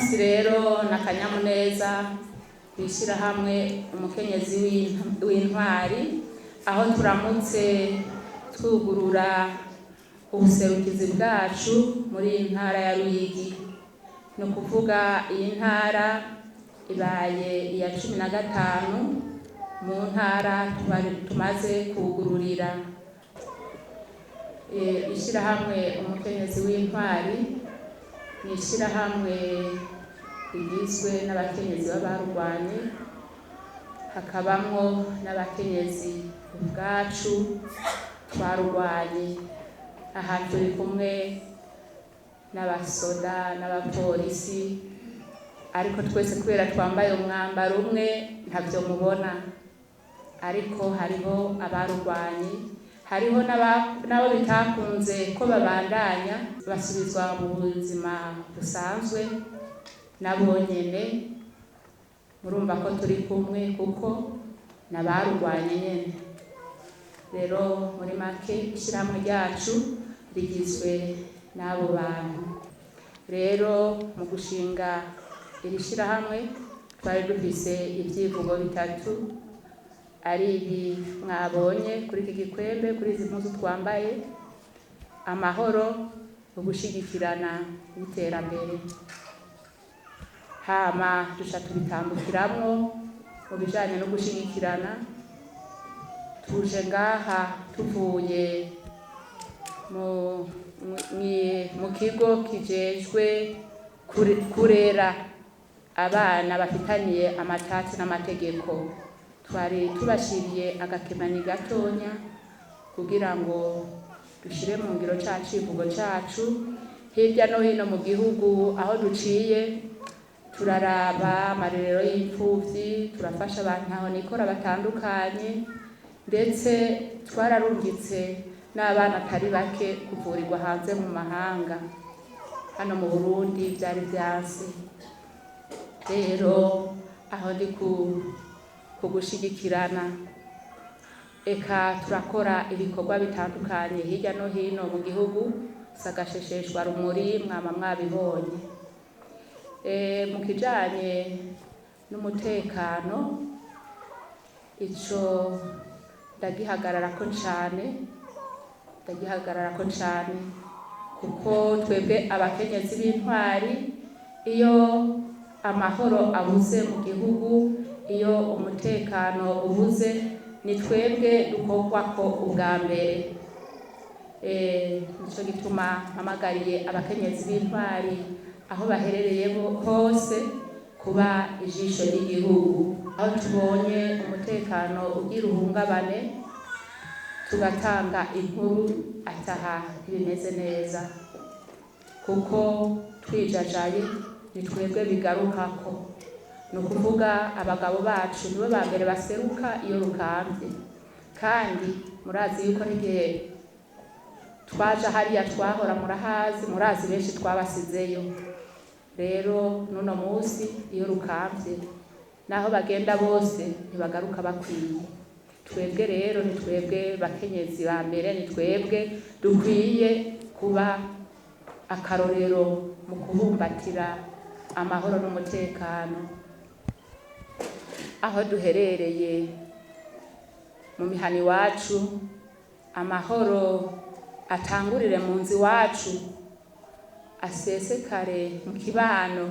munsi rero n'akanyamuneza kwishira hamwe umukenyezi w'intwari aho turamutse twugurura ubuserukizi bwacu muri iyi ntara ya Ruyigi. Ni ukuvuga iyi ntara ibaye iya 15 mu ntara tumaze kugururira. Ishirahamwe umukenyezi w'intwari ni ishirahamwe rigizwe n'abakenyezi b'abarwanye, hakabamwo n'abakenyezi ubwacu twarwanye. Aha turi kumwe n'abasoda n'abapolisi, ariko twese kubera twambaye umwambaro umwe ntavyo mubona, ariko hariho abarwanye, hariho nabo bitakunze ko babandanya basubizwa mu buzima busanzwe nabo nyene. Murumva ko turi kumwe kuko nabarwanye nyene. Rero muri make ishirahamwe ryacu rigizwe n'abo bantu. Rero mu gushinga iri shirahamwe twari dufise ivyivugo bitatu, ari ibi mwabonye kuri iki gikwembe, kuri izi mpuzu twambaye: amahoro, ugushigikirana n'iterambere. Hama duca tubitambukiramwo mu bijanye no gushigikirana. Tuje ngaha tuvuye mu kigo kijejwe kurera abana bafitaniye amatati n'amategeko. Twari tubashiriye agakemani gatonya kugira ngo dushire mu ngiro ca civugo cacu. Hirya no hino mu gihugu aho duciye turaraba amarerero y'imfuvyi, turafasha abantu aho nikora batandukanye, ndetse twararungitse n'abana atari bake kuvurirwa hanze mu mahanga. Hano mu Burundi vyari vyanse. Rero aho ndi kugushigikirana, eka turakora ibikorwa bitandukanye hirya no hino mu gihugu. Sagashesheshwa rumuri mwama mwabibonye. Mu kijanye n'umutekano, ico ndagihagararako cane kuko twebwe abakenyezi b'intwari, iyo amahoro abuze mu gihugu, iyo umutekano ubuze, ni twebwe dukorwako ubwa mbere. Nico gituma mpamagariye abakenyezi b'intwari aho baherereye hose kuba ijisho ry'igihugu. Aho tubonye umutekano ugira uhungabane, tugatanga inkuru ataha bimeze neza, kuko twijajaye ni twebwe bigarukako. Ni ukuvuga abagabo bacu nibo ba mbere baseruka iyo rukambye, kandi murazi yuko n'igihe twaje hariya twahora murahazi, murazi benshi twabasizeyo. Rero nuno musi iyo rukambye, naho bagenda bose ntibagaruka bakwiye. Twebwe rero ni twebwe bakenyezi ba mbere, ni twebwe dukwiye kuba akarorero mu kubumbatira amahoro n'umutekano aho duherereye mu mihana iwacu. Amahoro atangurire mu nzu iwacu, asesekare mu kibano,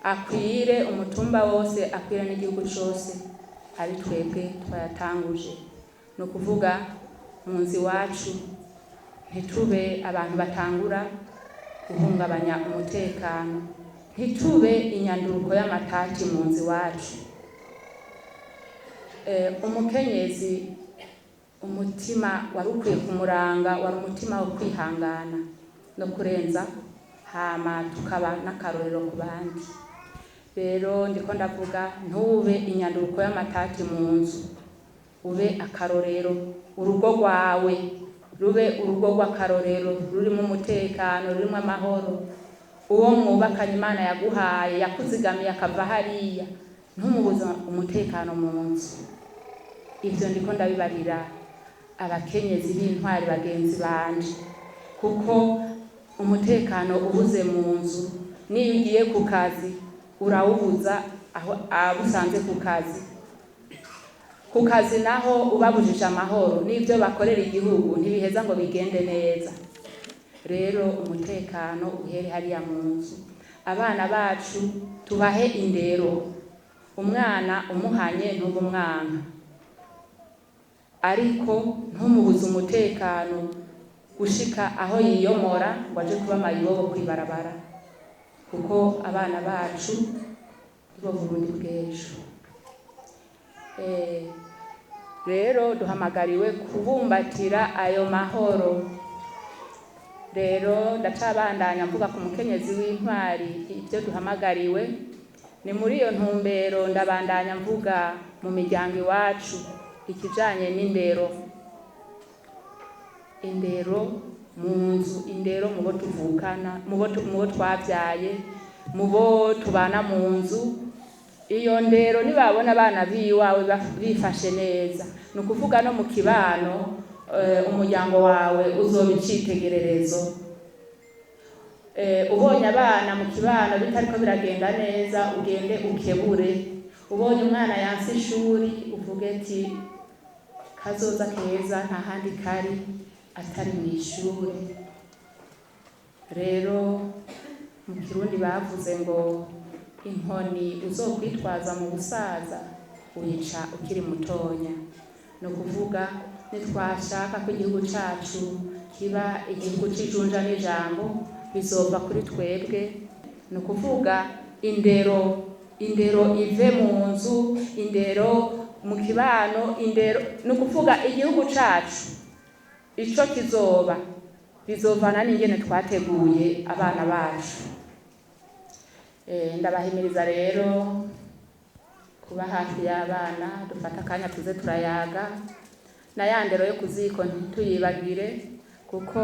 akwire umutumba wose, akwire n'igihugu cose. Ari twebwe twayatanguje. Ni ukuvuga mu nzu iwacu ntitube abantu batangura guhungabanya umutekano, ntitube inyanduruko y'amatati mu nzu iwacu. Umukenyezi, umutima wari ukwiye kumuranga, wari umutima wo kwihangana no kurenza, hama tukaba n'akarorero ku bandi. Rero ndiko ndavuga ntube inyanduruko y'amatati mu nzu, ube akarorero. Urugo rwawe rube urugo rw'akarorero, rurimo umutekano, rurimo amahoro. Uwo mwubakanye Imana yaguhaye, yakuzigamiye akava hariya, ntumubuze umutekano mu nzu. Ivyo ndiko ndabibarira abakenyezi b'intwari bagenzi banje, kuko umutekano ubuze mu nzu, niyo ugiye ku kazi urawubuza aho usanze ku kazi. Ku kazi naho ubabujije amahoro, n'ibyo bakorera igihugu ntibiheza ngo bigende neza. Rero umutekano uhere hariya mu nzu. Abana bacu tubahe indero. Umwana umuhanye ntuba umwana, ariko ntumubuze umutekano gushika aho yiyomora ngo aje kuba mayibobo kwibarabara, kuko abana bacu nibo Burundi bw'ejo. Rero duhamagariwe kubumbatira ayo mahoro. Rero ndacabandanya mvuga ku mukenyezi w'intwari ibyo duhamagariwe. Ni muri iyo ntumbero ndabandanya mvuga mu miryango iwacu ikijanye n'indero. Indero mu nzu, indero mu bo tuvukana, mu bo twabyaye, mu bo tubana mu nzu. Iyo ndero nibabona abana biwawe bifashe neza, ni ukuvuga no mu kibano umuryango wawe uzoba icitegererezo. Ubonye abana mu kibano bitariko biragenda neza, ugende ukebure. Ubonye umwana yanse ishuri, uvuge ati kazoza keza nta handi kari atari mu ishuri. Rero mu Kirundi bavuze ngo inkoni uzokwitwaza mu busaza uyica ukiri mutonya. No kuvuga nitwashaka ko igihugu cacu kiba igihugu c'ijunja n'ijambo, bizova kuri twebwe. No kuvuga indero ive mu nzu, indero mu kibano, indero. No kuvuga igihugu cacu ico kizoba bizovana n'ingene twateguye abana bacu. Ndabahimiriza rero kuba hafi y'abana, dufata akanya tuze turayaga, na ya ndero yo kuziko ntituyibagire, kuko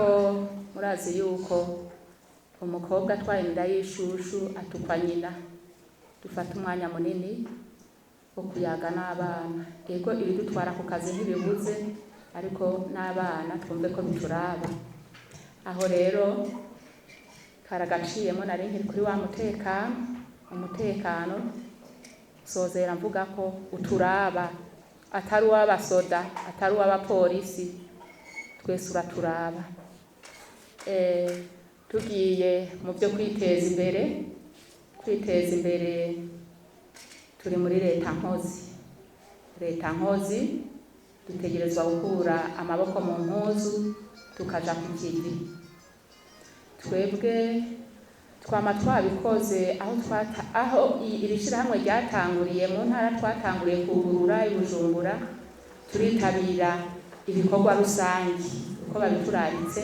murazi yuko umukobwa atwaye inda y'ishushu atukwa nyina. Dufata umwanya munini wo kuyaga n'abana. Yego ibidutwara ku kazi ntibibuze, ariko n'abana twumve ko bituraba. Aho rero karagaciyemo nari nkiri kuri wa umutekano sozera mvuga ko uturaba, atari uw'abasoda, atari uw'abapolisi, twese uraturaba. Tugiye mu byo kwiteza imbere turi muri leta nkozi. Dutegerezwa gukura amaboko mu mpuzu tukaja ku kivi. Twebwe twama twabikoze aho iri shirahamwe ryatanguriye mu ntara, twatanguriye kugurura i Bujumbura, turitabira ibikorwa rusangi uko babituraritse.